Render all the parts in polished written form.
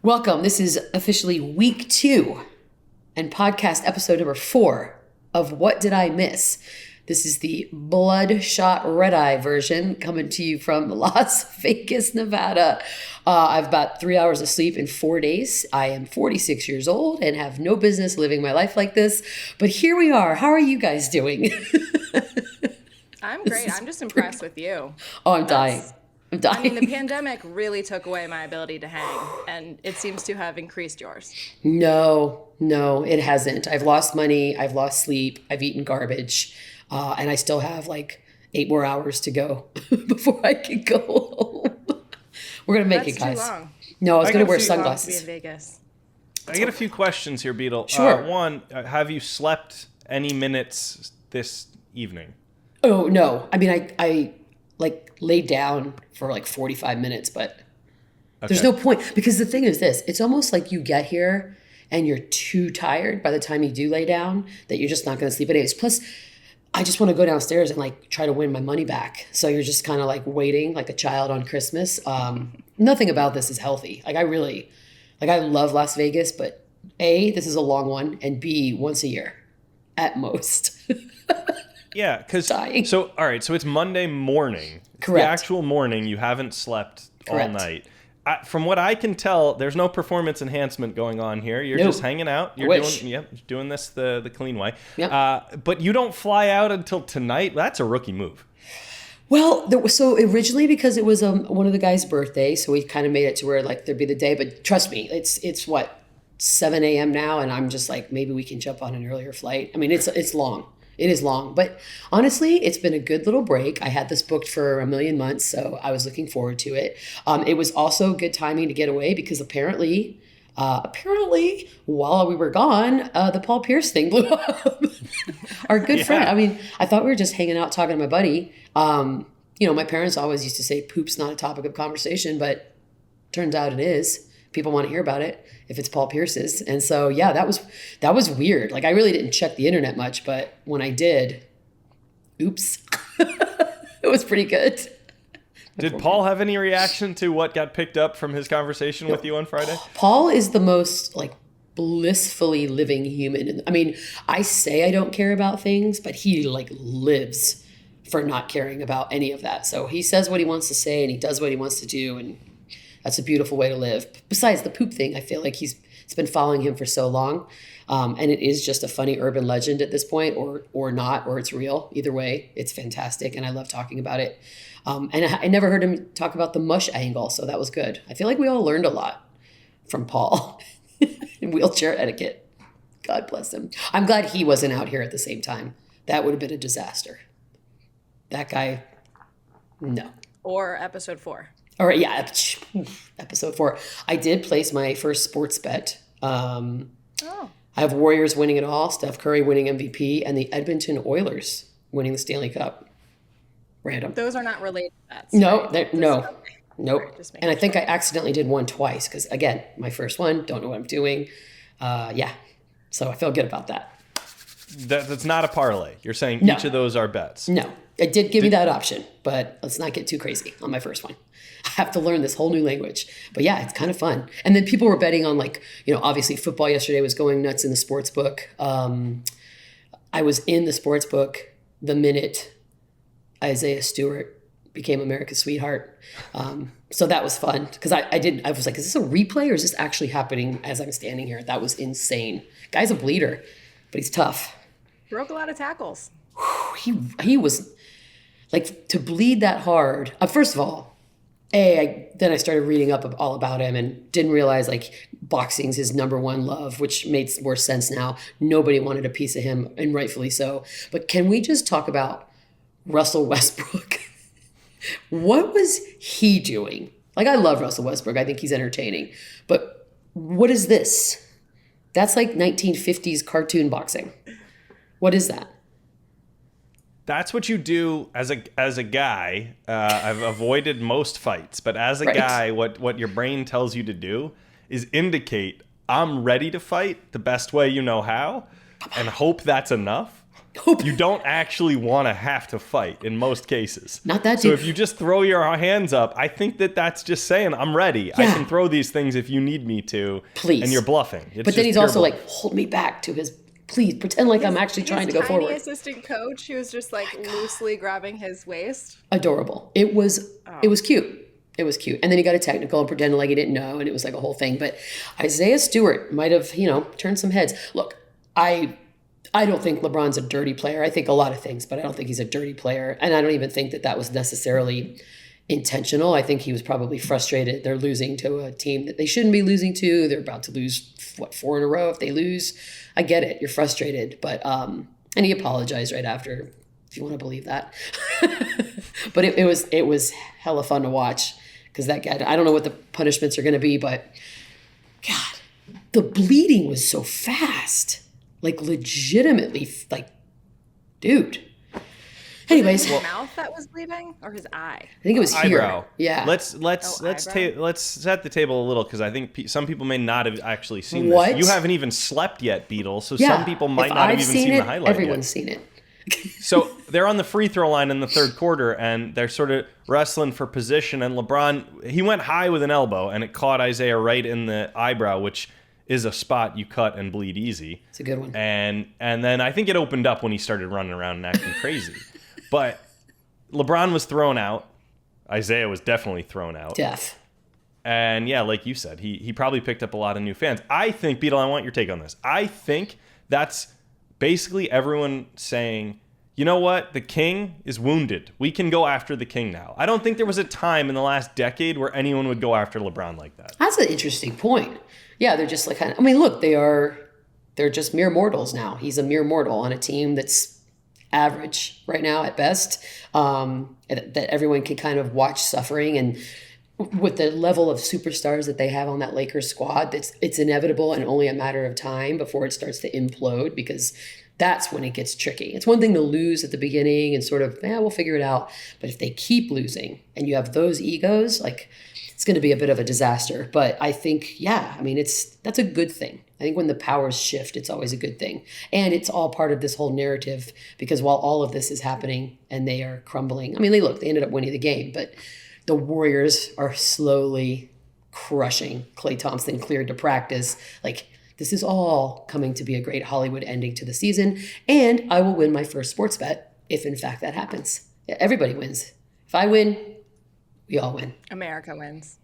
Welcome. This is officially week 2 and podcast episode number 4 of What Did I Miss? This is the bloodshot red-eye version coming to you from Las Vegas, Nevada. I've about 3 hours of sleep in 4 days. I am 46 years old and have no business living my life like this. But here we are. How are you guys doing? I'm great. I'm just impressed with you. Oh, I'm dying. I mean, the pandemic really took away my ability to hang, and it seems to have increased yours. No, it hasn't. I've lost money. I've lost sleep. I've eaten garbage. And I still have like 8 more hours to go before I can go home. We're going to make it, guys. That's too long. No, I was going to wear To sunglasses. be in Vegas. I get a few questions here, Beadle. Sure. One, have you slept any minutes this evening? Oh, no. I mean, I like laid down for like 45 minutes, but there's no point because the thing is this, it's almost like you get here and you're too tired by the time you do lay down that you're just not going to sleep anyways. Plus, I just want to go downstairs and like try to win my money back. So you're just kind of like waiting like a child on Christmas. Nothing about this is healthy. Like I love Las Vegas, but A, this is a long one, and B, once a year at most. Yeah, because all right, so it's Monday morning. Correct. The actual morning, you haven't slept Correct. all night. From what I can tell, there's no performance enhancement going on here. You're just hanging out. You're doing this the clean way. Yep. But you don't fly out until tonight. That's a rookie move. Well, so originally because it was one of the guys' birthday, so we kind of made it to where like there'd be the day. But trust me, it's what 7 a.m. now, and I'm just like maybe we can jump on an earlier flight. I mean, it's long. It is long, but honestly, it's been a good little break. I had this booked for a million months, so I was looking forward to it. It was also good timing to get away because apparently, while we were gone, the Paul Pierce thing blew up. Our good friend. I mean, I thought we were just hanging out talking to my buddy. My parents always used to say poop's not a topic of conversation, but turns out it is. People want to hear about it if it's Paul Pierce's. And so, yeah, that was weird. Like I really didn't check the internet much, but when I did, oops, it was pretty good. Did Paul have any reaction to what got picked up from his conversation with you on Friday? Paul is the most like blissfully living human. I mean, I say I don't care about things, but he like lives for not caring about any of that. So he says what he wants to say and he does what he wants to do. And that's a beautiful way to live. Besides the poop thing, I feel like it's been following him for so long. And it is just a funny urban legend at this point, or not, or it's real. Either way, it's fantastic. And I love talking about it. And I never heard him talk about the mush angle, so that was good. I feel like we all learned a lot from Paul in wheelchair etiquette. God bless him. I'm glad he wasn't out here at the same time. That would have been a disaster. That guy, no. Or episode 4. All right, yeah, episode 4. I did place my first sports bet. I have Warriors winning it all, Steph Curry winning MVP, and the Edmonton Oilers winning the Stanley Cup. Random. Those are not related bets. No, right? Nope. Right, And I think I accidentally did one twice because, again, my first one, don't know what I'm doing. So I feel good about that. That's not a parlay. You're saying each of those are bets. No, it did give me that option, but let's not get too crazy on my first one. I have to learn this whole new language. But yeah, it's kind of fun. And then people were betting on obviously football yesterday was going nuts in the sports book. I was in the sports book the minute Isaiah Stewart became America's sweetheart. So that was fun because I was like, is this a replay or is this actually happening as I'm standing here? That was insane. Guy's a bleeder, but he's tough. Broke a lot of tackles. He was like to bleed that hard. First of all, then I started reading up all about him and didn't realize like boxing's his number one love, which makes more sense now. Nobody wanted a piece of him, and rightfully so. But can we just talk about Russell Westbrook? What was he doing? Like, I love Russell Westbrook. I think he's entertaining. But what is this? That's like 1950s cartoon boxing. What is that? That's what you do as a guy. I've avoided most fights, but as a guy, what your brain tells you to do is indicate, I'm ready to fight the best way you know how, and hope that's enough. You don't actually want to have to fight in most cases. Not that So deep. if you just throw your hands up, I think that's just saying, I'm ready. I can throw these things if you need me to. Please. And you're bluffing. It's but then just he's pure also bluff. like, hold me back to his, please pretend like I'm actually trying to go tiny forward. assistant coach who was just like loosely grabbing his waist. Adorable. It was cute. It was cute. And then he got a technical and pretended like he didn't know, and it was like a whole thing. But Isaiah Stewart might have, turned some heads. Look, I don't think LeBron's a dirty player. I think a lot of things, but I don't think he's a dirty player. And I don't even think that was necessarily intentional. I think he was probably frustrated. They're losing to a team that they shouldn't be losing to. They're about to lose, 4 in a row if they lose. I get it. You're frustrated. But, and he apologized right after, if you want to believe that. But it was hella fun to watch. Because that guy, I don't know what the punishments are going to be, but God, the bleeding was so fast. Like legitimately, like, dude. Anyways, His mouth that was bleeding, or his eye? I think it was here. Eyebrow. Yeah. Let's set the table a little, because I think some people may not have actually seen this. You haven't even slept yet, Beadle. So some people might not have even seen the highlight everyone's seen it. So they're on the free throw line in the third quarter, and they're sort of wrestling for position. And LeBron, he went high with an elbow, and it caught Isaiah right in the eyebrow, which is a spot you cut and bleed easy. It's a good one. And then I think it opened up when he started running around and acting crazy. But LeBron was thrown out. Isaiah was definitely thrown out. Deaf. And yeah, like you said, he probably picked up a lot of new fans. I think, Beadle, I want your take on this. I think that's basically everyone saying, you know what? The king is wounded. We can go after the king now. I don't think there was a time in the last decade where anyone would go after LeBron like that. That's an interesting point. Yeah, they're just like kind of, I mean, look, they're just mere mortals now. He's a mere mortal on a team that's average right now at best, that everyone can kind of watch suffering. And with the level of superstars that they have on that Lakers squad, it's inevitable and only a matter of time before it starts to implode, because that's when it gets tricky. It's one thing to lose at the beginning and sort of, we'll figure it out. But if they keep losing and you have those egos, like, it's going to be a bit of a disaster. But I think, that's a good thing. I think when the powers shift, it's always a good thing. And it's all part of this whole narrative, because while all of this is happening and they are crumbling, I mean, they ended up winning the game, but the Warriors are slowly crushing. Klay Thompson cleared to practice. Like, this is all coming to be a great Hollywood ending to the season. And I will win my first sports bet if, in fact, that happens. Everybody wins. If I win, we all win. America wins.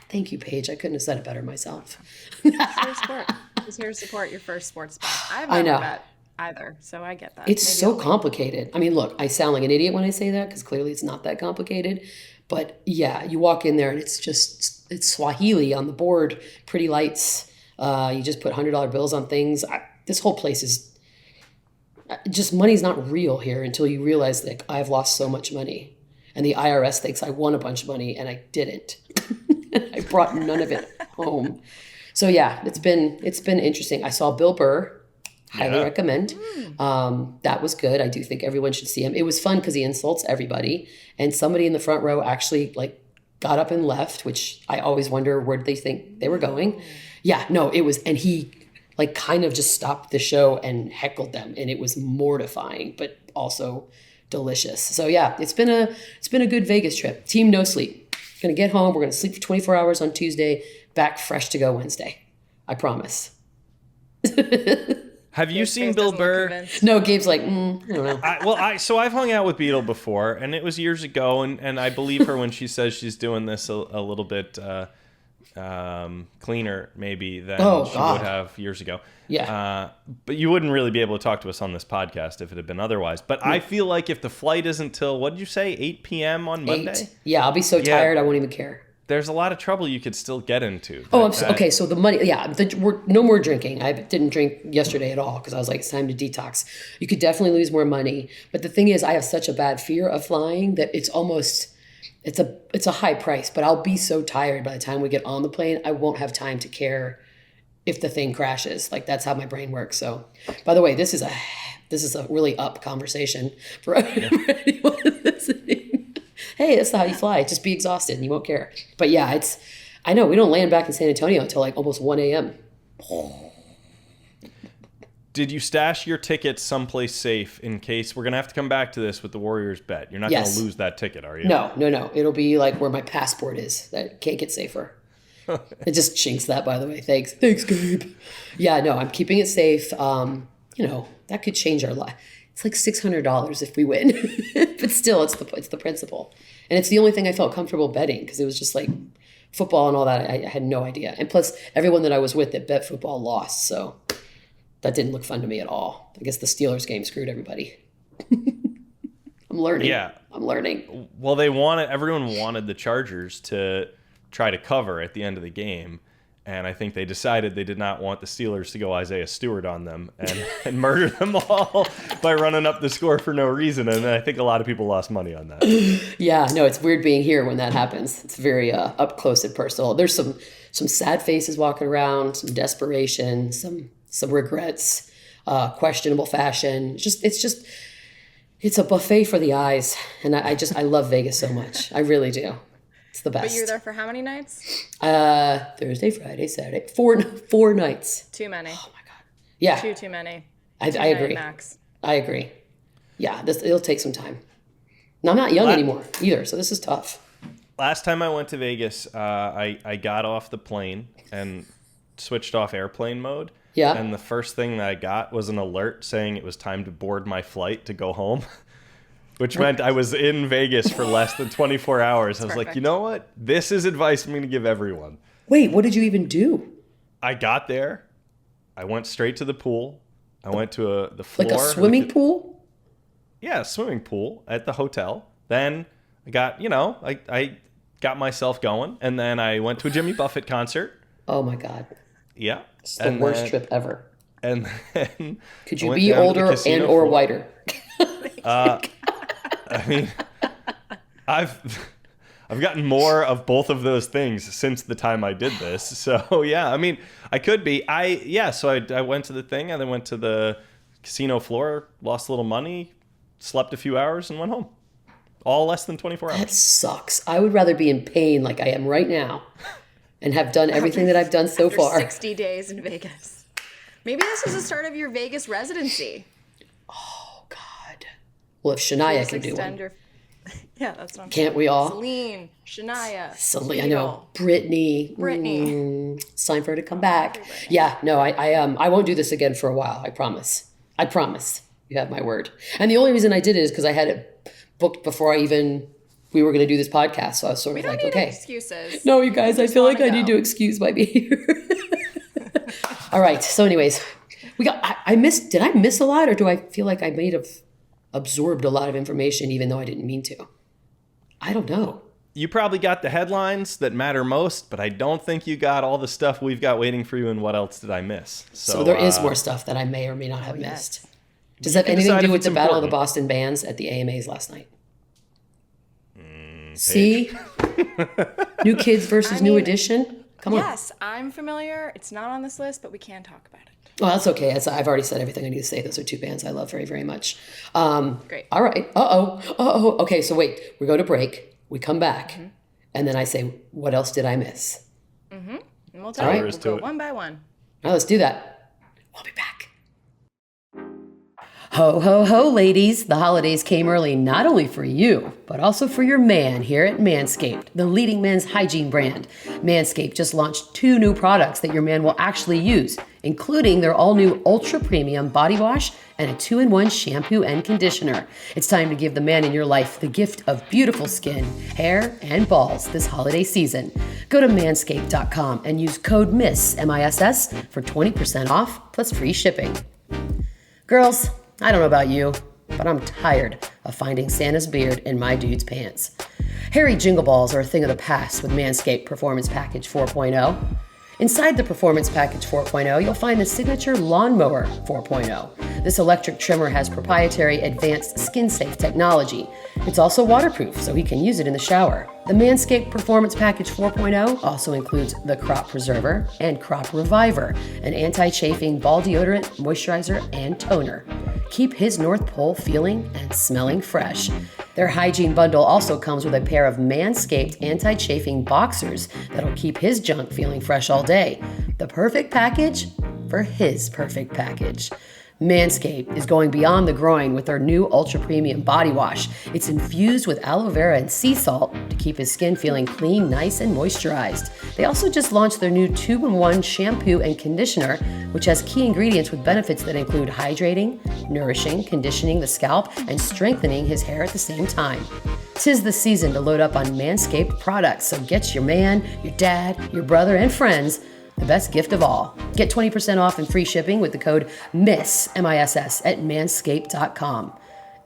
Thank you, Paige. I couldn't have said it better myself. Just here to support your first sports bet. I've never bet either, so I get that. It's so complicated. I mean, look, I sound like an idiot when I say that, because clearly it's not that complicated. But yeah, you walk in there and it's Swahili on the board, pretty lights. You just put $100 bills on things. This whole place is just, money's not real here until you realize that I've lost so much money. And the IRS thinks I won a bunch of money, and I didn't. I brought none of it home. So yeah, it's been interesting. I saw Bill Burr. Highly recommend. That was good. I do think everyone should see him. It was fun because he insults everybody. And somebody in the front row actually got up and left, which I always wonder, where did they think they were going? Yeah, no, it was, and he kind of just stopped the show and heckled them. And it was mortifying, but also delicious. So yeah, it's been a good Vegas trip. Team no sleep. Gonna get home. We're gonna sleep for 24 hours on Tuesday. Back fresh to go Wednesday. I promise. Have you seen Bill Burr? No, Gabe's like, I don't know. So I've hung out with Beadle before, and it was years ago, and I believe her when she says she's doing this a little bit cleaner maybe than she would have years ago. Yeah. But you wouldn't really be able to talk to us on this podcast if it had been otherwise. But I feel like if the flight isn't till, what did you say, 8 p.m. on Monday? 8. Yeah, I'll be so tired I won't even care. There's a lot of trouble you could still get into. Okay. So the money, we're no more drinking. I didn't drink yesterday at all because I was like, it's time to detox. You could definitely lose more money. But the thing is, I have such a bad fear of flying that it's almost, it's a high price, but I'll be so tired by the time we get on the plane, I won't have time to care if the thing crashes. That's how my brain works. So, by the way, this is a really up conversation for anyone listening. Hey, that's how you fly. Just be exhausted and you won't care. But yeah, I know we don't land back in San Antonio until almost 1 a.m. did you stash your tickets someplace safe in case we're going to have to come back to this with the Warriors bet? You're not going to lose that ticket, are you? No. It'll be like where my passport is. That can't get safer. It just chinks that, by the way. Thanks, Gabe. Yeah, no, I'm keeping it safe. That could change our life. It's like $600 if we win, but still, it's the principle, and it's the only thing I felt comfortable betting because it was just like football and all that. I had no idea, and plus, everyone that I was with that bet football lost, so that didn't look fun to me at all. I guess the Steelers game screwed everybody. I'm learning. Yeah, I'm learning. Well, everyone wanted the Chargers to try to cover at the end of the game. And I think they decided they did not want the Steelers to go Isaiah Stewart on them and murder them all by running up the score for no reason. And I think a lot of people lost money on that. Yeah, no, it's weird being here when that happens. It's very up close and personal. There's some sad faces walking around, some desperation, some regrets, questionable fashion. It's a buffet for the eyes. And I love Vegas so much. I really do. It's the best. But you were there for how many nights? Thursday, Friday, Saturday. Four nights. Too many. Oh my God. Yeah. Too many. I agree. Max. I agree. Yeah, it'll take some time. And I'm not young anymore either, so this is tough. Last time I went to Vegas, I got off the plane and switched off airplane mode. Yeah. And the first thing that I got was an alert saying it was time to board my flight to go home. Which meant I was in Vegas for less than 24 hours. I was like, you know what? This is advice I'm going to give everyone. Wait, what did you even do? I got there. I went straight to the pool. I went to the floor. Like a swimming pool? Yeah, a swimming pool at the hotel. Then I got, I got myself going. And then I went to a Jimmy Buffett concert. Oh, my God. Yeah. It's the worst trip ever. And then could you be older and or whiter? I mean, I've gotten more of both of those things since the time I did this. So yeah, I mean, I could be. So I went to the thing and then went to the casino floor, lost a little money, slept a few hours, and went home. All less than 24 hours. That sucks. I would rather be in pain like I am right now, and have done everything that I've done so far. 60 days in Vegas. Maybe this is the start of your Vegas residency. Well, if Shania can do one. Yeah, that's what I'm Can't we all? Celine, Shania. I know. Brittany. It's time for her to come back. Yeah, no, I won't do this again for a while. I promise. You have my word. And the only reason I did it is because I had it booked before we were going to do this podcast. So I was sort of like, okay. Excuses. No, you guys, I feel like I need to excuse my behavior. All right. So anyways, did I miss a lot, or do I feel like I may have absorbed a lot of information even though I didn't mean to? I don't know. You probably got the headlines that matter most, but I don't think you got all the stuff we've got waiting for you. And what else did I miss? So there is more stuff that I may or may not have missed. Does that have anything to do with the Battle of the Boston Bands at the AMAs last night? See? New Kids versus New Edition? Come on. Yes, I'm familiar. It's not on this list, but we can talk about it. Well, that's okay. I've already said everything I need to say. Those are two bands I love very, very much. Great. All right. Uh-oh. Okay, so wait. We go to break. We come back. And then I say, what else did I miss? And we'll tell you. We'll go one by one. All right, let's do that. We'll be back. Ho, ho, ho, ladies. The holidays came early not only for you, but also for your man here at Manscaped, the leading men's hygiene brand. Manscaped just launched 2 new products that your man will actually use, including their all-new Ultra Premium Body Wash and a 2-in-1 shampoo and conditioner. It's time to give the man in your life the gift of beautiful skin, hair, and balls this holiday season. Go to manscaped.com and use code MISS, M-I-S-S, for 20% off plus free shipping. Girls, I don't know about you, but I'm tired of finding Santa's beard in my dude's pants. Hairy jingle balls are a thing of the past with Manscaped Performance Package 4.0. Inside the Performance Package 4.0, you'll find the Signature Lawnmower 4.0. This electric trimmer has proprietary advanced skin-safe technology. It's also waterproof, so he can use it in the shower. The Manscaped Performance Package 4.0 also includes the Crop Preserver and Crop Reviver, an anti-chafing ball deodorant, moisturizer, and toner. Keep his North Pole feeling and smelling fresh. Their hygiene bundle also comes with a pair of Manscaped anti-chafing boxers that'll keep his junk feeling fresh all day. The perfect package for his perfect package. Manscaped is going beyond the groin with their new ultra premium body wash. It's infused with aloe vera and sea salt to keep his skin feeling clean, nice, and moisturized. They also just launched their new 2-in-1 shampoo and conditioner, which has key ingredients with benefits that include hydrating, nourishing, conditioning the scalp, and strengthening his hair at the same time. 'Tis the season to load up on Manscaped products, so get your man, your dad, your brother, and friends the best gift of all. Get 20% off and free shipping with the code MISS, M-I-S-S, at manscaped.com.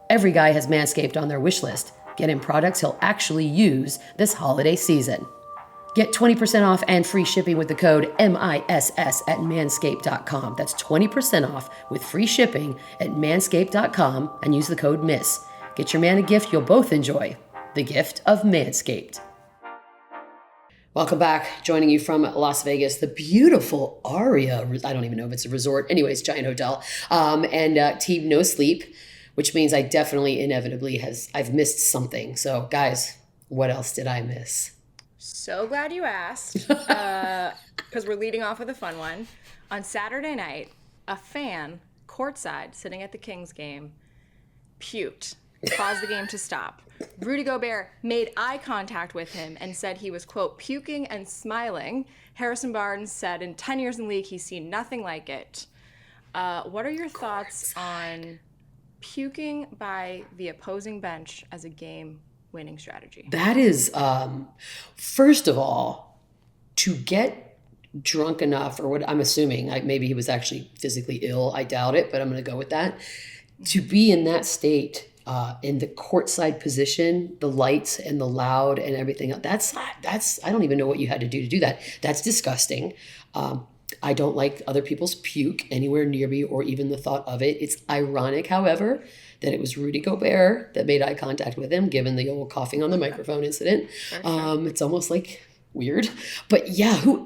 Every guy has Manscaped on their wish list. Get him products he'll actually use this holiday season. Get 20% off and free shipping with the code MISS at manscaped.com. That's 20% off with free shipping at manscaped.com and use the code MISS. Get your man a gift you'll both enjoy. The gift of Manscaped. Welcome back. Joining you from Las Vegas, the beautiful Aria. I don't even know if it's a resort. Anyways, giant hotel. And Team No Sleep, which means I definitely inevitably I've missed something. So guys, what else did I miss? So glad you asked, because we're leading off with a fun one. On Saturday night, a fan courtside sitting at the Kings game puked, caused the game to stop. Rudy Gobert made eye contact with him and said he was, quote, puking and smiling. Harrison Barnes said in 10 years in the league, he's seen nothing like it. What are your thoughts on puking by the opposing bench as a game-winning strategy? That is, first of all, to get drunk enough, or what I'm assuming, maybe he was actually physically ill. I doubt it, but I'm going to go with that. To be in that state, in the courtside position, the lights and the loud and everything, that's I don't even know what you had to do that. That's disgusting. I don't like other people's puke anywhere near me or even the thought of it. It's ironic, however, that it was Rudy Gobert that made eye contact with him, given the old coughing on the microphone incident. Sure. It's almost like weird. But yeah, who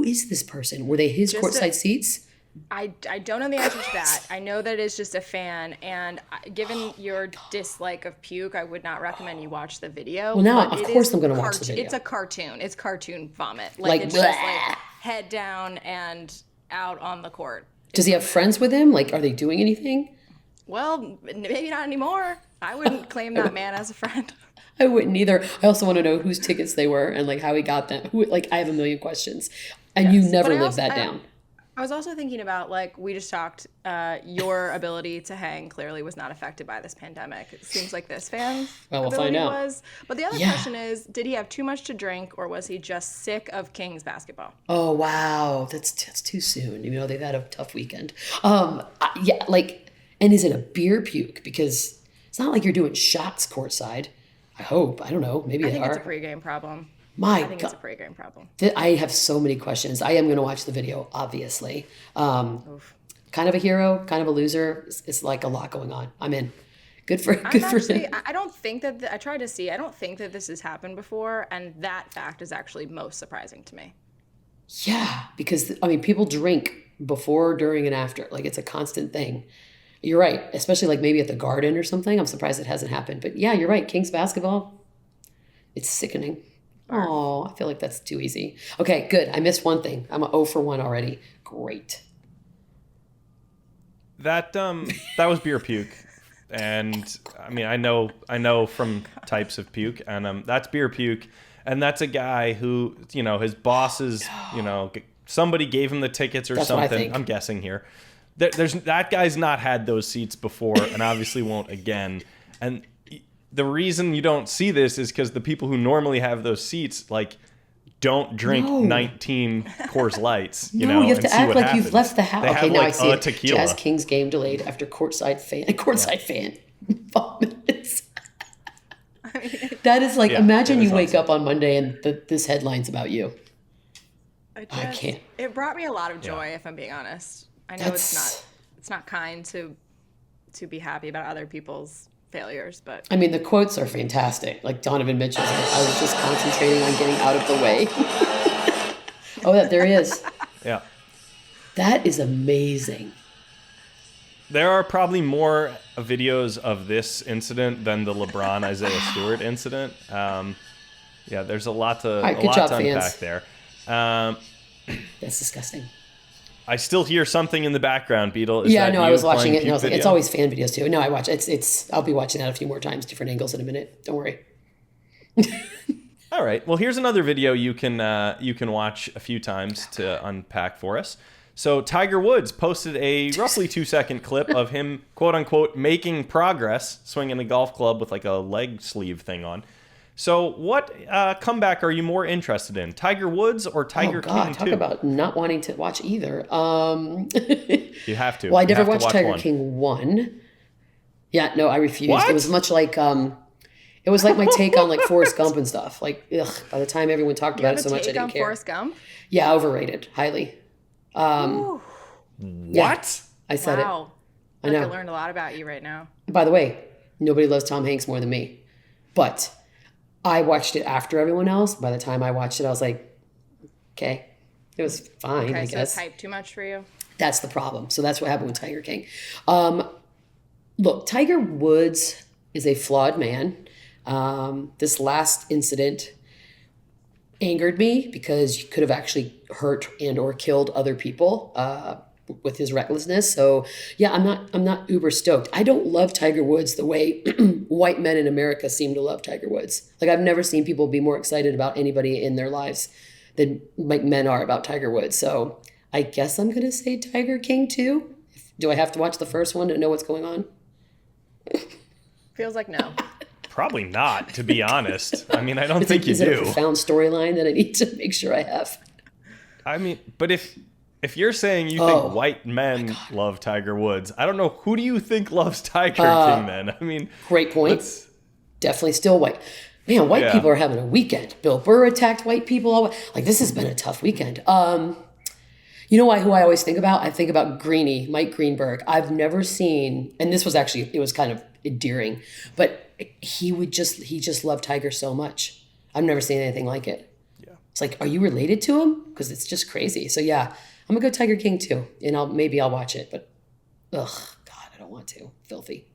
is this person? Were they his courtside seats? I don't know the answer to that. I know that it's just a fan, and given your dislike of puke, I would not recommend you watch the video. Well, now, of course I'm going to watch the video. It's a cartoon. It's cartoon vomit. Like it's just like head down and out on the court. Does he have friends with him? Like, are they doing anything? Well, maybe not anymore. I wouldn't claim that man as a friend. I wouldn't either. I also want to know whose tickets they were and like how he got them. I have a million questions. And you never live that down. I was also thinking about, like we just talked, your ability to hang clearly was not affected by this pandemic. It seems like this fan's ability was. But the other question is, did he have too much to drink, or was he just sick of Kings basketball? Oh, wow. That's too soon. You know, they've had a tough weekend. And is it a beer puke? Because it's not like you're doing shots courtside. I hope. I don't know. Maybe they are. I think it's a pregame problem. I think it's a pregame problem. I have so many questions. I am going to watch the video, obviously. Kind of a hero, kind of a loser. It's like a lot going on. I'm in. Good for him. I don't think that I tried to see. I don't think that this has happened before, and that fact is actually most surprising to me. Yeah, because people drink before, during, and after. Like, it's a constant thing. You're right, especially like maybe at the Garden or something. I'm surprised it hasn't happened. But yeah, you're right. Kings basketball, it's sickening. Oh, I feel like that's too easy. Okay, good. I missed one thing. I'm 0 for 1 already. Great. That was beer puke. And I know from types of puke, and that's beer puke. And that's a guy who, his bosses, somebody gave him the tickets or that's something. I'm guessing here. That guy's not had those seats before and obviously won't again. And the reason you don't see this is because the people who normally have those seats, don't drink 19 Coors Lights. You have to act like you've left the house. Okay, now I see it. Tequila. Jazz Kings game delayed after courtside fan vomits. That is imagine you wake up on Monday and this headline's about you. I can't. It brought me a lot of joy, if I'm being honest. I know it's not kind to be happy about other people's failures, but the quotes are fantastic. Like Donovan mentions, I was just concentrating on getting out of the way. There he is. Yeah. That is amazing. There are probably more videos of this incident than the LeBron Isaiah Stewart incident. There's a lot to unpack there. That's disgusting. I still hear something in the background, Beadle. Is Yeah, that no, you I was watching playing it, and I was puke like, it's video? always fan videos too. No, I watch it. It's. I'll be watching that a few more times, different angles in a minute. Don't worry. All right. Well, here's another video you can watch a few times to unpack for us. So Tiger Woods posted a roughly 2-second clip of him, quote unquote, making progress, swinging a golf club with like a leg sleeve thing on. So what comeback are you more interested in, Tiger Woods or Tiger Oh God, King talk 2? about not wanting to watch either. You have to. Well, I You never have to watched watch Tiger one. King 1. Yeah, no, I refused. What? It was much like it was like my take on like Forrest Gump and stuff. Like, ugh, by the time everyone talked You about have it so a much, I take didn't on care. Forrest Gump? Yeah, overrated, highly. Ooh, What? I said wow. I I know. could learn a lot about you right now. it. By the way, nobody loves Tom Hanks more than me. But I watched it after everyone else. By the time I watched it, I was like, okay, it was fine, Okay, I so guess. it's hype too much for you? That's the problem. So that's what happened with Tiger King. Look, Tiger Woods is a flawed man. This last incident angered me because you could have actually hurt and or killed other people with his recklessness. So yeah, I'm not uber stoked. I don't love Tiger Woods the way white men in America seem to love Tiger Woods. Like I've never seen people be more excited about anybody in their lives than like men are about Tiger Woods. So I guess I'm gonna say Tiger King 2. Do I have to watch the first one to know what's going on? Feels like no. Probably not, to be honest. I mean, I don't think you Is it a do. profound storyline that I need to make sure I have? I mean, but if you're saying you think white men love Tiger Woods, I don't know, who do you think loves Tiger King then? I mean, Great point. Definitely still white. Man, white Yeah. people are having a weekend. Bill Burr attacked white people. Like this has been a tough weekend. You know who I always think about? I think about Greenie, Mike Greenberg. I've never seen, and this was actually, it was kind of endearing, but he just loved Tiger so much. I've never seen anything like it. Yeah. It's like, are you related to him? Because it's just crazy. So yeah, I'm gonna go Tiger King 2, and maybe I'll watch it, but ugh, God, I don't want to. Filthy.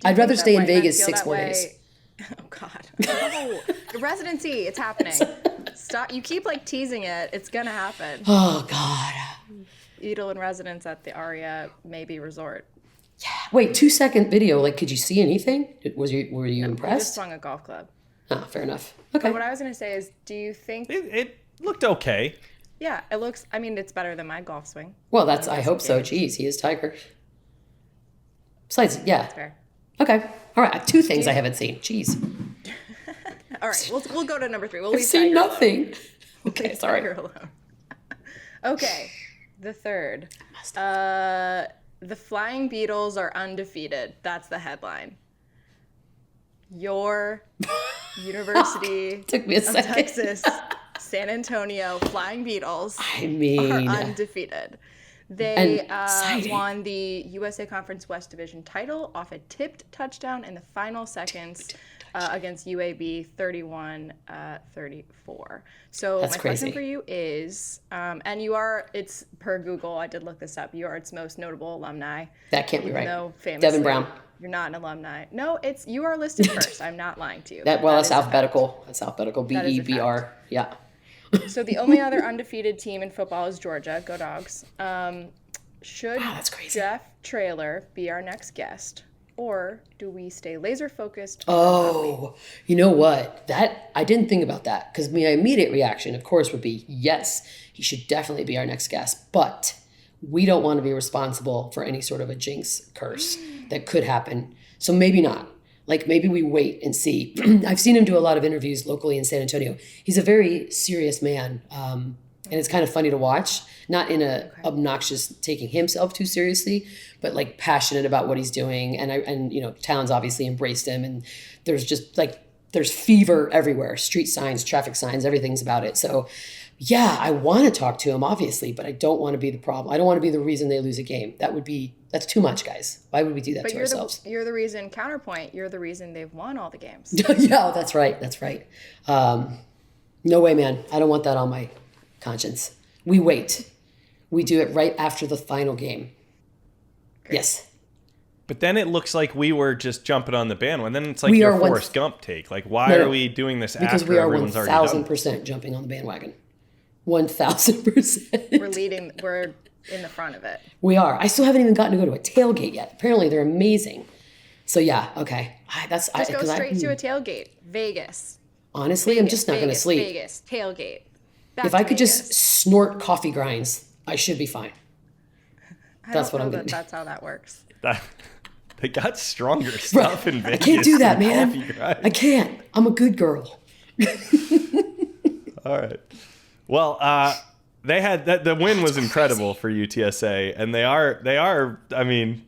I'd rather stay in Vegas 6 more days. Oh God. No. The residency, it's happening. Stop. You keep like teasing it. It's gonna happen. Oh God. Beadle in residence at the Aria maybe resort. Wait, 2-second video. Like, could you see anything? Were you We just impressed? swung a golf club. Oh, fair enough. Okay. But what I was gonna say is, do you think? it looked okay. Yeah, it looks. I mean, it's better than my golf swing. Well, I hope so. Jeez, he is Tiger. Besides, yeah. Fair. Okay. All right. 2 things I haven't seen. Jeez. All right, we'll go to number 3. We'll I've leave seen Tiger alone. nothing. Okay, Leave sorry. Tiger alone. Okay, the third. The Flying Beatles are undefeated. That's the headline. Your University Took me a of second. Texas, San Antonio Flying Beatles I mean, are undefeated. They And exciting. won the USA Conference West Division title off a tipped touchdown in the final seconds against UAB 31-34. So That's my crazy. question for you is, and it's per Google, I did look this up, you are its most notable alumni. that can't be right. No, famously, Devin Brown. You're not an alumni. No, you are listed first. I'm not lying to you. That's is a alphabetical. That's alphabetical. That is a BEBR. Yeah. So the only other undefeated team in football is Georgia. Go Dogs. Should that's crazy. Jeff Traylor be our next guest, or do we stay laser focused? Oh, you know what? I didn't think about that because my immediate reaction, of course, would be yes, he should definitely be our next guest. But we don't want to be responsible for any sort of a jinx curse that could happen. So maybe not. Like maybe we wait and see. I've seen him do a lot of interviews locally in San Antonio. He's a very serious man. And it's kind of funny to watch, not in a obnoxious taking himself too seriously, but like passionate about what he's doing. And Towns obviously embraced him, and there's just like there's fever everywhere, street signs, traffic signs, everything's about it. So yeah, I want to talk to him obviously, but I don't want to be the problem. I don't want to be the reason they lose a game. That's too much, guys. Why would we do that to ourselves? You're the reason. Counterpoint. You're the reason they've won all the games. Yeah, that's right. That's right. No way, man. I don't want that on my conscience. We wait. We do it right after the final game. Great. Yes. But then it looks like we were just jumping on the bandwagon. Then it's like We your are one- Forrest Gump take. Like, why No, are we doing this Because after we are everyone's already done? 1,000% jumping on the bandwagon. 1,000%. We're leading. We're in the front of it. We are. I still haven't even gotten to go to a tailgate yet. Apparently they're amazing. So yeah, okay. Just go straight to a tailgate. Vegas. Honestly, I'm just not going to sleep. Vegas, tailgate. If I could just snort coffee grinds, I should be fine. That's what I'm going to do. That's how that works. They got stronger stuff in Vegas. I can't do that, man. I can't. I'm a good girl. All right. Well, they had the win was incredible for UTSA, and they are. I mean,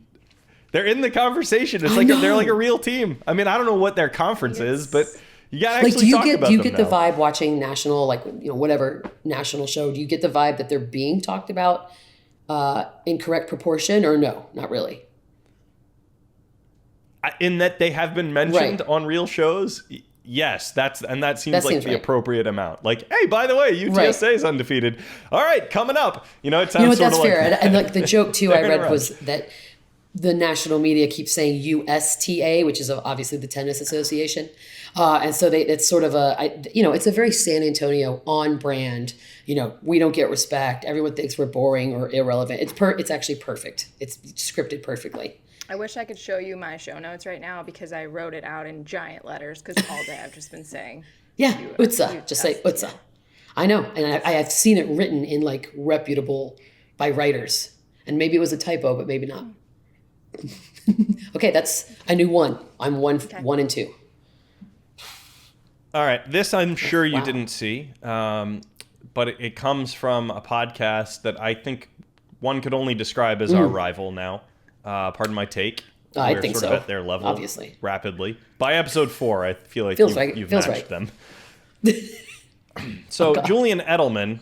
they're in the conversation. It's like they're like a real team. I mean, I don't know what their conference is, but you got to actually talk about them. Do you get the vibe watching national, like, you know, whatever national show? Do you get the vibe that they're being talked about in correct proportion, or no, not really? In that they have been mentioned on real shows. Yes, that seems like the appropriate amount. Like, hey, by the way, UTSA is undefeated. All right, coming up. You know, it sounds sort of like... fair. And like the joke, too, I read was that the national media keeps saying USTA, which is obviously the Tennis Association. And so it's sort of it's a very San Antonio on brand, you know, we don't get respect. Everyone thinks we're boring or irrelevant. It's actually perfect. It's scripted perfectly. I wish I could show you my show notes right now because I wrote it out in giant letters because all day I've just been saying. Yeah, UTSA. Just say UTSA. I know. And I have seen it written in like reputable by writers. And maybe it was a typo, but maybe not. Okay, I knew one. I'm one and two. All right. This I'm sure you didn't see, but it comes from a podcast that I think one could only describe as our rival now. Pardon my take. I think sort so. Of at their level, obviously. Rapidly. By episode 4, I feel like you've matched them. So Julian Edelman,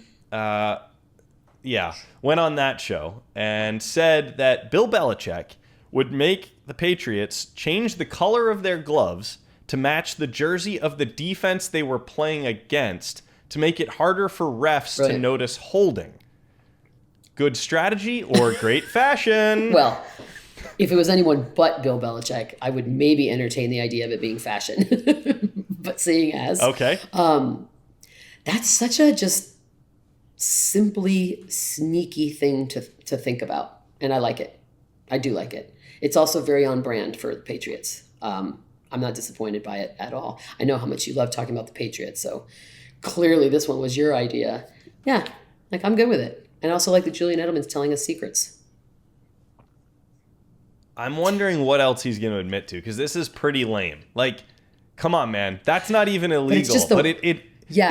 went on that show and said that Bill Belichick would make the Patriots change the color of their gloves to match the jersey of the defense they were playing against to make it harder for refs to notice holding. Good strategy or great fashion? Well, if it was anyone but Bill Belichick, I would maybe entertain the idea of it being fashion. But seeing as... Okay. That's such a just simply sneaky thing to think about. And I like it. I do like it. It's also very on brand for the Patriots. I'm not disappointed by it at all. I know how much you love talking about the Patriots, so clearly this one was your idea. Yeah, like I'm good with it. And I also like that Julian Edelman's telling us secrets. I'm wondering what else he's going to admit to, because this is pretty lame. Like, come on, man. That's not even illegal. But it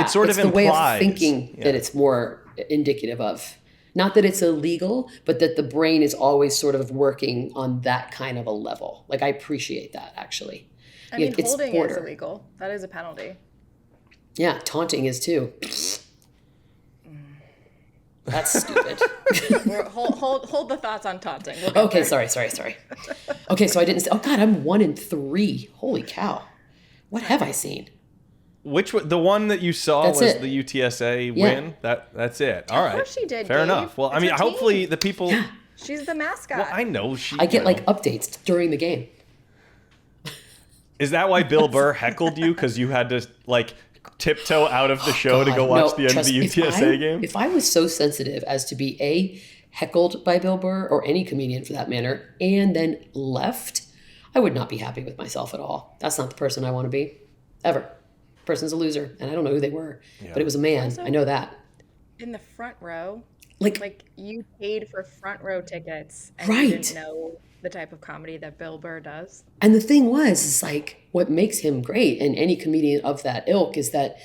sort of implies... the way of thinking that it's more indicative of. Not that it's illegal, but that the brain is always sort of working on that kind of a level. Like, I appreciate that, actually. I mean, holding is illegal. That is a penalty. Yeah, taunting is too. That's stupid. hold the thoughts on taunting. Okay, sorry. Okay, so I didn't say, oh God, I'm 1-3. Holy cow. What have I seen? The one that you saw was the UTSA win? That's it. All right. Of course she did, Fair Dave. enough. Well, I mean, hopefully the people... Yeah. She's the mascot. Well, I know I get like updates during the game. Is that why Bill Burr heckled you? Because you had to like tiptoe out of the show to go watch the end of the UTSA game? If I was so sensitive as to be heckled by Bill Burr or any comedian for that matter, and then left, I would not be happy with myself at all. That's not the person I want to be, ever. Person's a loser, and I don't know who they were, but it was a man. Also, I know that. In the front row, like you paid for front row tickets, and you didn't know the type of comedy that Bill Burr does. And the thing is like what makes him great, and any comedian of that ilk, is that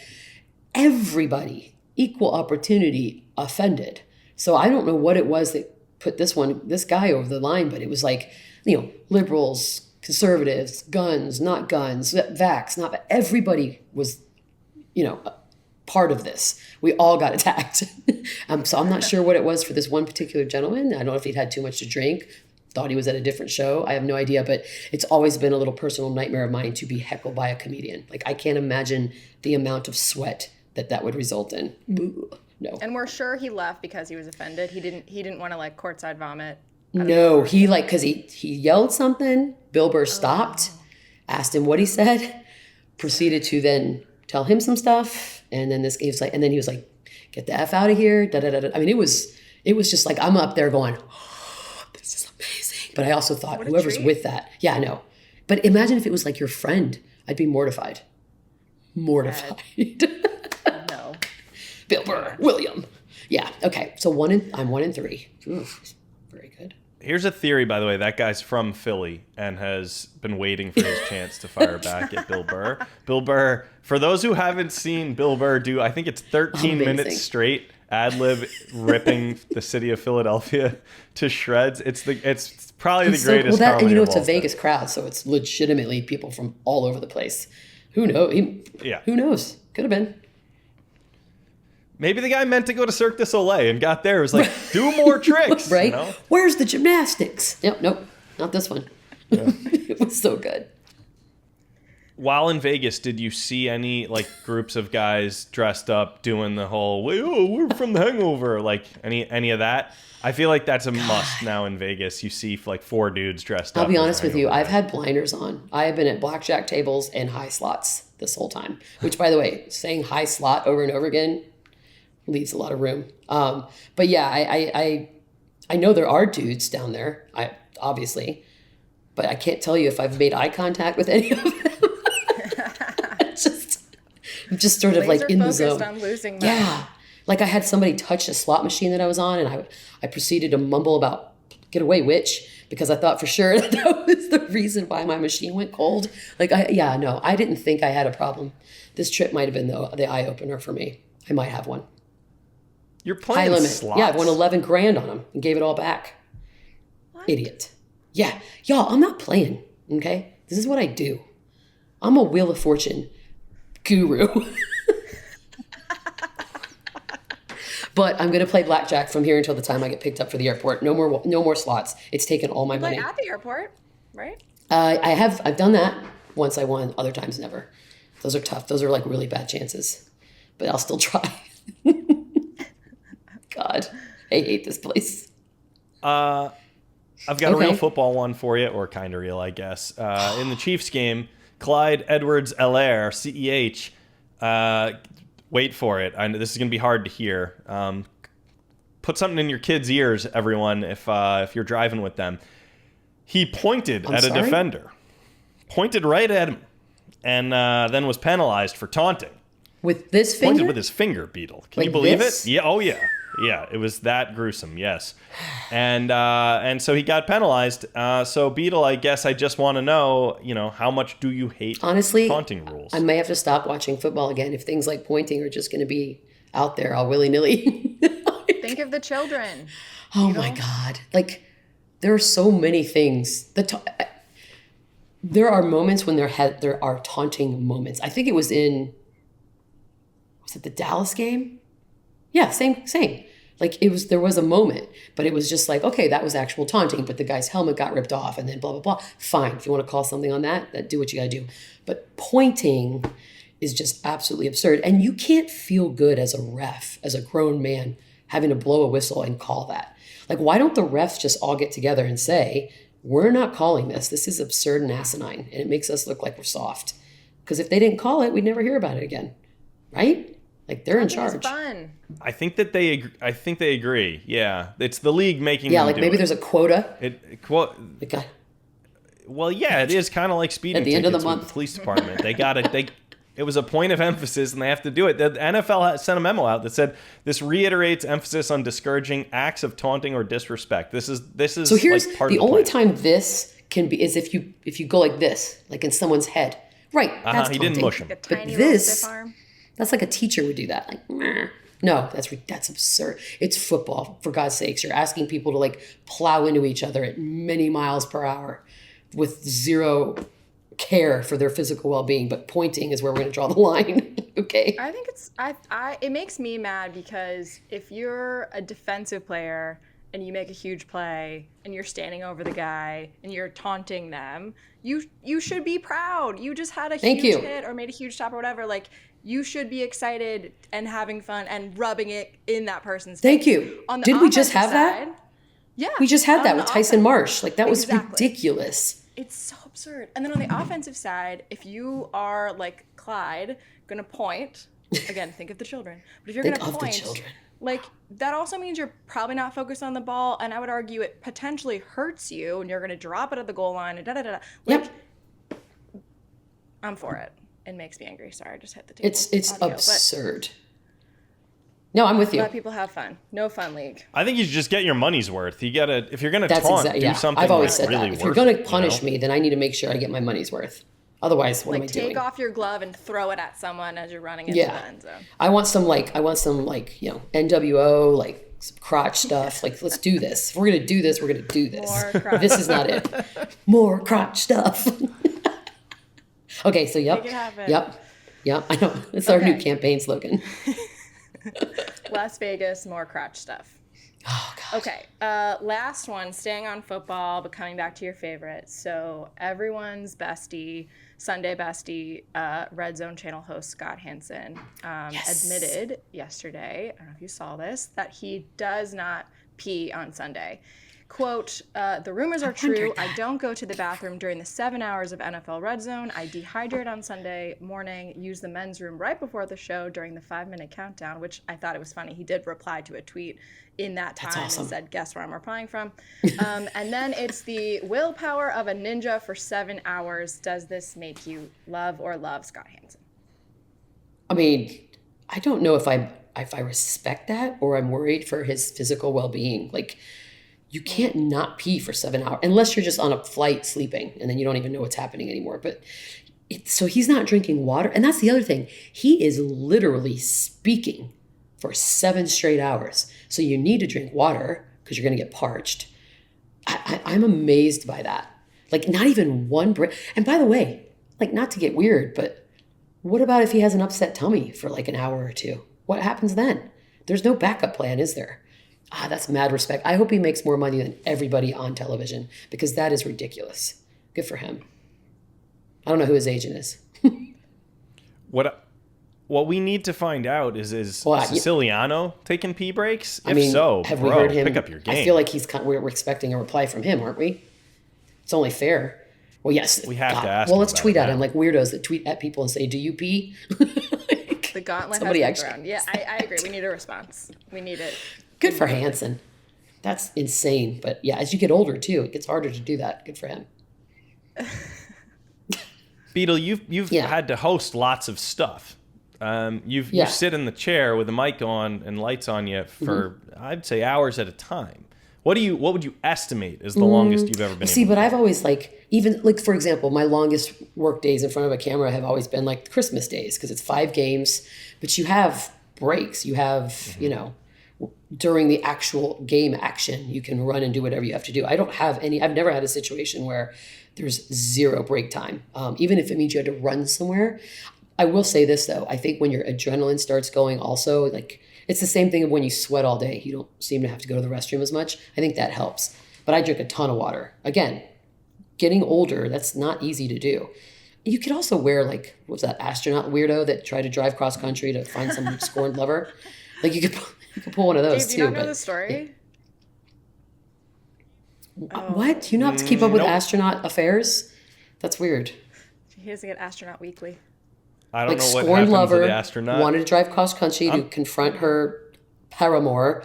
everybody, equal opportunity, offended. So I don't know what it was that put this guy over the line, but it was like, liberals, conservatives, guns, not guns, vax, not, everybody was, part of this. We all got attacked. So I'm not sure what it was for this one particular gentleman. I don't know if he'd had too much to drink, thought he was at a different show. I have no idea, but it's always been a little personal nightmare of mine to be heckled by a comedian. Like, I can't imagine the amount of sweat that would result in. No. And we're sure he left because he was offended. He didn't want to like courtside vomit. No, he because he yelled something. Bill Burr stopped, asked him what he said, proceeded to then tell him some stuff, and then he was like, "Get the F out of here!" Da, da, da, da. I mean, it was It was just like, I'm up there going, oh, this is amazing. But I also thought, What a whoever's treat. with that. Yeah, I know. But imagine if it was like your friend. I'd be mortified. Mortified. No. Bill Burr, William. Yeah. Okay. So I'm 1-3. Oof, very good. Here's a theory, by the way. That guy's from Philly and has been waiting for his chance to fire back at Bill Burr. Bill Burr, for those who haven't seen Bill Burr do, I think it's 13 Amazing. minutes straight ad-lib ripping the city of Philadelphia to shreds. It's probably the greatest and comedy you know, of it's a all time. Vegas crowd, so it's legitimately people from all over the place. Who knows? Yeah. Who knows? Could have been. Maybe the guy meant to go to Cirque du Soleil and got there. It was like, do more tricks. Right? You know? Where's the gymnastics? Yep, nope, not this one. Yeah. It was so good. While in Vegas, did you see any like groups of guys dressed up doing the whole we're from the Hangover, like any of that? I feel like that's a must now in Vegas. You see like 4 dudes dressed up. I'll be as honest with you. Hangover I've guys. had blinders on. I have been at blackjack tables and high slots this whole time. Which, by the way, saying high slot over and over again leaves a lot of room. But yeah, I know there are dudes down there. Obviously, but I can't tell you if I've made eye contact with any of them. I'm just sort of like in the zone. On losing money. Yeah. Like I had somebody touch a slot machine that I was on, and I proceeded to mumble about "get away, witch," because I thought for sure that was the reason why my machine went cold. Like I didn't think I had a problem. This trip might have been the eye opener for me. I might have one. You're High playing limit. slots. Yeah, I won 11 grand on them and gave it all back. What? Idiot. Yeah, y'all, I'm not playing. Okay, this is what I do. I'm a Wheel of Fortune guru. But I'm gonna play blackjack from here until the time I get picked up for the airport. No more slots. It's taken all my money. Like at the airport, right? I've done that once. I won. Other times, never. Those are tough. Those are like really bad chances. But I'll still try. God, I hate this place. I've got a Okay. real football one for you, or kind of real, I guess. In the Chiefs game, Clyde Edwards-Helaire, CEH, wait for it. I know this is going to be hard to hear. Put something in your kids' ears, everyone, if you're driving with them. He pointed I'm at sorry? a defender. Pointed right at him. And then was penalized for taunting. With this finger? Pointed with his finger, Beadle. Can you Like believe this? it? Yeah. Oh, yeah. Yeah, it was that gruesome, yes. And so he got penalized. So, Beadle, I guess I just want to know, how much do you hate Honestly, taunting rules? I may have to stop watching football again if things like pointing are just going to be out there all willy-nilly. Think of the children. Oh my God. Like, there are so many things. There are moments when there are taunting moments. I think it was it the Dallas game? Yeah, same. Like there was a moment, but it was just like, okay, that was actual taunting, but the guy's helmet got ripped off and then blah, blah, blah. Fine. If you want to call something on that, do what you got to do. But pointing is just absolutely absurd. And you can't feel good as a ref, as a grown man, having to blow a whistle and call that. Like, why don't the refs just all get together and say, we're not calling this. This is absurd and asinine, and it makes us look like we're soft. Because if they didn't call it, we'd never hear about it again. Right? Like, they're in charge. It's fun. I think they agree. Yeah, it's the league making. Yeah, them like do maybe it. there's a quota. It Like, Well, yeah, it is kind of like speeding At the end of the tickets with month. the police department. It was a point of emphasis, and they have to do it. The NFL sent a memo out that said this reiterates emphasis on discouraging acts of taunting or disrespect. This is so here's like part the of the only plan. time this can be is if you go like this, like in someone's head. Right. That's He didn't taunting. mush him. A But tiny little this, stiff arm. that's like a teacher would do that. Like, meh. No, that's absurd. It's football, for God's sakes. You're asking people to like plow into each other at many miles per hour with zero care for their physical well-being, but pointing is where we're going to draw the line. Okay. I think it makes me mad because if you're a defensive player and you make a huge play and you're standing over the guy and you're taunting them, you should be proud. You just had a Thank huge you. hit or made a huge stop or whatever. Like, you should be excited and having fun and rubbing it in that person's Thank face. you. On the Did we just offensive have that? side- Yeah. We just had on that the with Tyson offense- Marsh. Like, that was Exactly. ridiculous. It's so absurd. And then on the offensive side, if you are like Clyde, gonna point, again, think of the children. But if you're Think gonna of the point, children. Like, that also means you're probably not focused on the ball, and I would argue it potentially hurts you, and you're going to drop it at the goal line, and da-da-da-da. Like, Yep. I'm for it. It makes me angry. Sorry, I just hit the table. It's absurd. No, I'm with you. Let people have fun. No fun league. I think you should just get your money's worth. You gotta, if you're gonna That's taunt, exactly. do Yeah, something I've always like said really that. If you're worth going it, to punish you know? me, then I need to make sure I get my money's worth. Otherwise, what am I doing? Take off your glove and throw it at someone as you're running into the end zone. I want some NWO, like some crotch stuff. Like, let's do this. If we're gonna do this, we're gonna do this. More crotch. This is not it. More crotch stuff. Okay, so Make it happen. Yep. I know. It's our new Okay. campaign slogan. Las Vegas, more crotch stuff. Oh God. Okay, last one, staying on football, but coming back to your favorite. So everyone's bestie, Sunday bestie, Red Zone Channel host Scott Hansen admitted yesterday, I don't know if you saw this, that he does not pee on Sunday. Quote, the rumors are true. I don't go to the bathroom during the 7 hours of NFL Red Zone. I dehydrate on Sunday morning, use the men's room right before the show during the 5-minute countdown, which I thought it was funny. He did reply to a tweet in that time and said, guess where I'm replying from. And then it's the willpower of a ninja for 7 hours. Does this make you love Scott Hansen? I mean, I don't know if I respect that or I'm worried for his physical well-being. Like, you can't not pee for 7 hours unless you're just on a flight sleeping and then you don't even know what's happening anymore. But so he's not drinking water. And that's the other thing. He is literally speaking for 7 straight hours. So you need to drink water because you're going to get parched. I'm amazed by that. Like, not even one break. And by the way, like, not to get weird, but what about if he has an upset tummy for like an hour or two? What happens then? There's no backup plan, is there? That's mad respect. I hope he makes more money than everybody on television because that is ridiculous. Good for him. I don't know who his agent is. What we need to find out is Siciliano taking pee breaks? Have we heard him? Pick up your game. I feel like we're expecting a reply from him, aren't we? It's only fair. Well, yes. We have to ask. Well, let's tweet at him like weirdos that tweet at people and say, "Do you pee?" The gauntlet Somebody has been actually. thrown. Yeah, I agree. We need a response. We need it. Good for Hansen. That's insane. But yeah, as you get older too, it gets harder to do that. Good for him. Beadle, you've had to host lots of stuff. You sit in the chair with a mic on and lights on you for I'd say hours at a time. What would you estimate is the longest you've ever been? See, but I've always even for example, my longest work days in front of a camera have always been like Christmas days because it's 5 games, but you have breaks. You have during the actual game action, you can run and do whatever you have to do. I don't have any. I've never had a situation where there's 0 break time, even if it means you had to run somewhere. I will say this though, I think when your adrenaline starts going also, like it's the same thing of when you sweat all day. You don't seem to have to go to the restroom as much. I think that helps. But I drink a ton of water. Again, getting older, that's not easy to do. You could also wear what was that astronaut weirdo that tried to drive cross country to find some scorned lover? Like you could pull one of those Dave, too. do you not know the story? What? Do you not have to keep up with astronaut affairs? That's weird. He has to get Astronaut Weekly. I don't know what scorned happens lover, to the astronaut. wanted to drive cross country to confront her paramour,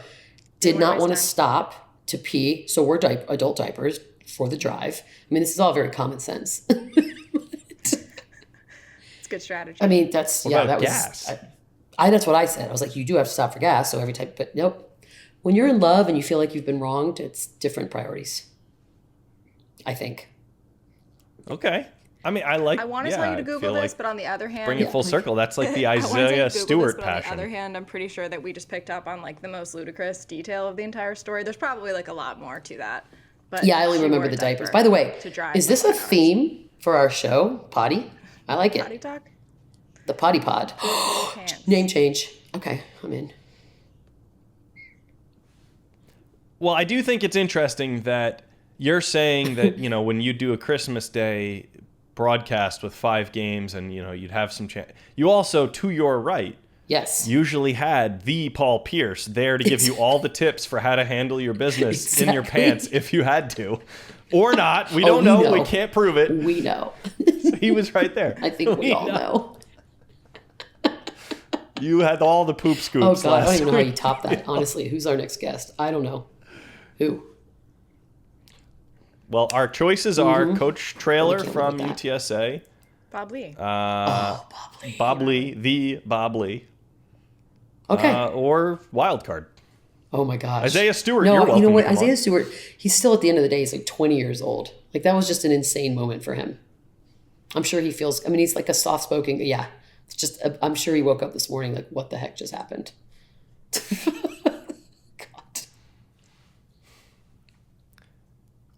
did not want to stop to pee, so wore adult diapers for the drive. I mean, this is all very common sense. It's good strategy. I mean, that's What about that gas? was. That's what I said. I was like, you do have to stop for gas, so every time. But nope. When you're in love and you feel like you've been wronged, it's different priorities. I think. Okay. I mean, I want to tell you to Google this, but on the other hand, bring it full circle. That's like the I wanna tell you to Isaiah Google Stewart this, but passion. on the other hand, I'm pretty sure that we just picked up on the most ludicrous detail of the entire story. There's probably a lot more to that. But Yeah, I only she remember wore a the diapers. diaper By the way, to drive is this a 9 hours. theme for our show? Potty? I like it. Potty talk? The potty pod. Pants. Name change. Okay, I'm in. Well, I do think it's interesting that you're saying that, when you do a Christmas Day broadcast with 5 games and, you'd have some chance. You also, to your right, Yes. usually had the Paul Pierce there to give you all the tips for how to handle your business in your pants if you had to. Or not. We don't know. We can't prove it. We know. So he was right there. I think we all know. You had all the poop scoops Oh, God. I don't last even know how you week. top that, honestly. Who's our next guest? I don't know. Who? Well, our choices are Coach Trailer can't live from with that. UTSA, Bob Lee. Bob Lee. Bob Lee, the Bob Lee, Okay. or wild card. Oh my gosh. Isaiah Stewart, No, you're you know welcome what? to come Isaiah on. Stewart, he's still at the end of the day, he's like 20 years old. Like that was just an insane moment for him. I'm sure he feels, I mean, he's like a soft spoken, yeah. It's just, I'm sure he woke up this morning like, what the heck just happened? God.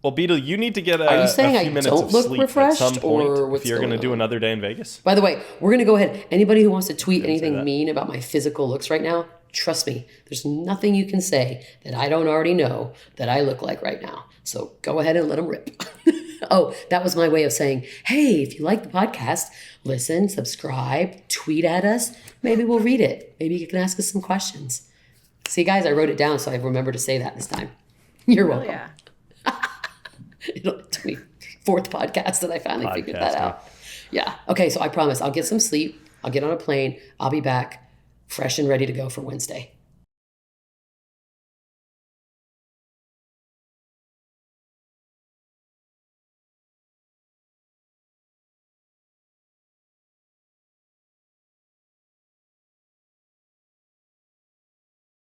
Well, Beadle, you need to get Are you a saying few I minutes don't of look sleep refreshed, at some point or if what's you're going to going do on? another day in Vegas. By the way, we're going to go ahead. Anybody who wants to tweet say anything that. mean about my physical looks right now, trust me, there's nothing you can say that I don't already know that I look like right now. So go ahead and let them rip. Oh, that was my way of saying, hey, if you like the podcast, listen, subscribe, tweet at us. Maybe we'll read it. Maybe you can ask us some questions. See, guys, I wrote it down, so I remember to say that this time. You're Oh, welcome. yeah. It took me fourth podcast that I finally figured that Podcasting. out. Yeah. Okay, so I promise I'll get some sleep. I'll get on a plane. I'll be back fresh and ready to go for Wednesday.